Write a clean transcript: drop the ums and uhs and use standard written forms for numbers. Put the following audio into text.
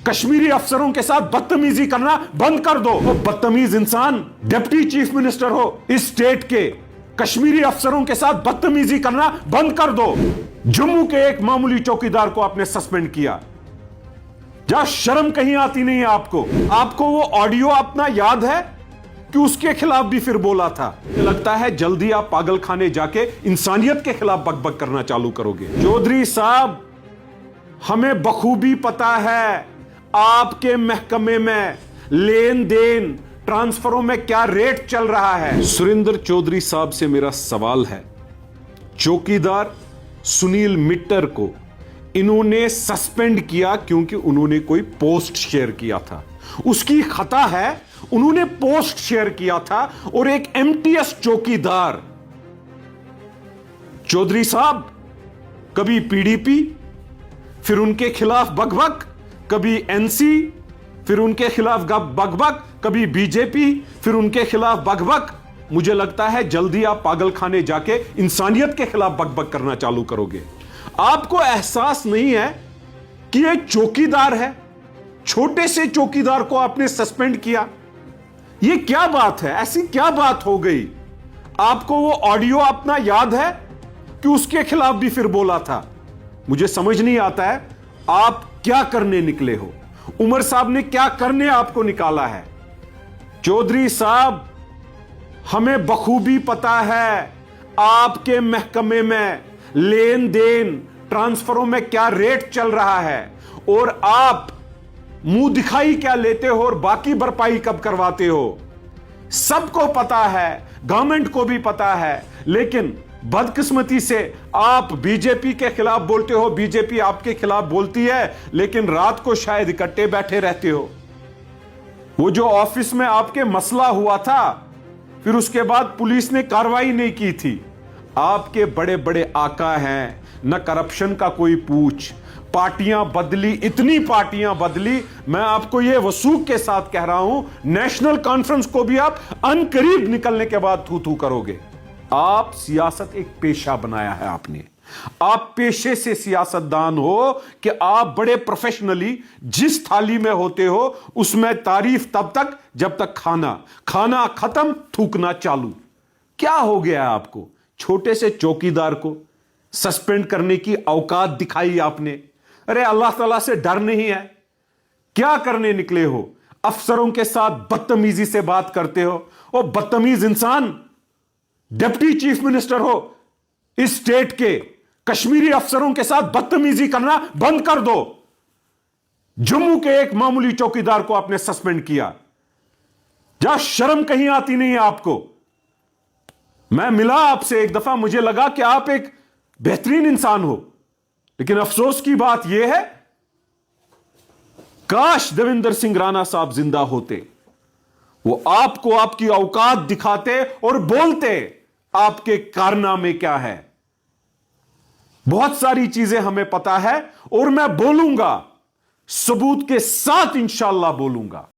कश्मीरी अफसरों के साथ बदतमीजी करना बंद कर दो। वो बदतमीज इंसान डिप्टी चीफ मिनिस्टर हो इस स्टेट के, कश्मीरी अफसरों के साथ बदतमीजी करना बंद कर दो। जम्मू के एक मामूली चौकीदार को आपने सस्पेंड किया। क्या शर्म कहीं आती नहीं है आपको? आपको वो ऑडियो अपना याद है कि उसके खिलाफ भी फिर बोला था? लगता है जल्दी आप पागल खाने जाके इंसानियत के खिलाफ बकबक करना चालू करोगे। चौधरी साहब, हमें बखूबी पता है आपके महकमे में लेन देन ट्रांसफरों में क्या रेट चल रहा है। सुरेंद्र चौधरी साहब से मेरा सवाल है, चौकीदार सुनील मिट्टर को इन्होंने सस्पेंड किया क्योंकि उन्होंने कोई पोस्ट शेयर किया था। उसकी खता है, उन्होंने पोस्ट शेयर किया था और एक एमटीएस चौकीदार। चौधरी साहब, कभी पीडीपी, फिर उनके खिलाफ बकबक, कभी एनसी, फिर उनके खिलाफ बकबक, कभी बीजेपी, फिर उनके खिलाफ बकबक। मुझे लगता है जल्दी आप पागल खाने जाके इंसानियत के खिलाफ बकबक करना चालू करोगे। आपको एहसास नहीं है कि ये चौकीदार है, छोटे से चौकीदार को आपने सस्पेंड किया। ये क्या बात है? ऐसी क्या बात हो गई? आपको वो ऑडियो अपना याद है कि उसके खिलाफ भी फिर बोला था? मुझे समझ नहीं आता है आप क्या करने निकले हो। उमर साहब ने क्या करने आपको निकाला है? चौधरी साहब, हमें बखूबी पता है आपके महकमे में लेन देन ट्रांसफरों में क्या रेट चल रहा है और आप मुंह दिखाई क्या लेते हो और बाकी भरपाई कब करवाते हो। सबको पता है, गवर्नमेंट को भी पता है, लेकिन बदकिस्मती से आप बीजेपी के खिलाफ बोलते हो, बीजेपी आपके खिलाफ बोलती है, लेकिन रात को शायद इकट्ठे बैठे रहते हो। वो जो ऑफिस में आपके मसला हुआ था, फिर उसके बाद पुलिस ने कार्रवाई नहीं की थी। आपके बड़े बड़े आका हैं, न करप्शन का कोई पूछ। पार्टियां बदली, इतनी पार्टियां बदली, मैं आपको यह वसूख के साथ कह रहा हूं, नेशनल कॉन्फ्रेंस को भी आप अनकरीब निकलने के बाद थू थू करोगे। आप सियासत एक पेशा बनाया है आपने। आप पेशे से सियासतदान हो कि आप बड़े प्रोफेशनली जिस थाली में होते हो उसमें तारीफ तब तक जब तक खाना खत्म, थूकना चालू। क्या हो गया आपको? छोटे से चौकीदार को सस्पेंड करने की औकात दिखाई आपने। अरे अल्लाह ताला से डर नहीं है? क्या करने निकले हो? अफसरों के साथ बदतमीजी से बात करते हो। ओ बदतमीज इंसान, डिप्टी चीफ मिनिस्टर हो इस स्टेट के, कश्मीरी अफसरों के साथ बदतमीजी करना बंद कर दो। जम्मू के एक मामूली चौकीदार को आपने सस्पेंड किया। क्या शर्म कहीं आती नहीं है आपको? मैं मिला आपसे एक दफा, मुझे लगा कि आप एक बेहतरीन इंसान हो, लेकिन अफसोस की बात यह है, काश देवेंद्र सिंह राणा साहब जिंदा होते, वो आपको आपकी औकात दिखाते और बोलते आपके कारनामे क्या है। बहुत सारी चीजें हमें पता है और मैं बोलूंगा, सबूत के साथ इंशाअल्लाह बोलूंगा।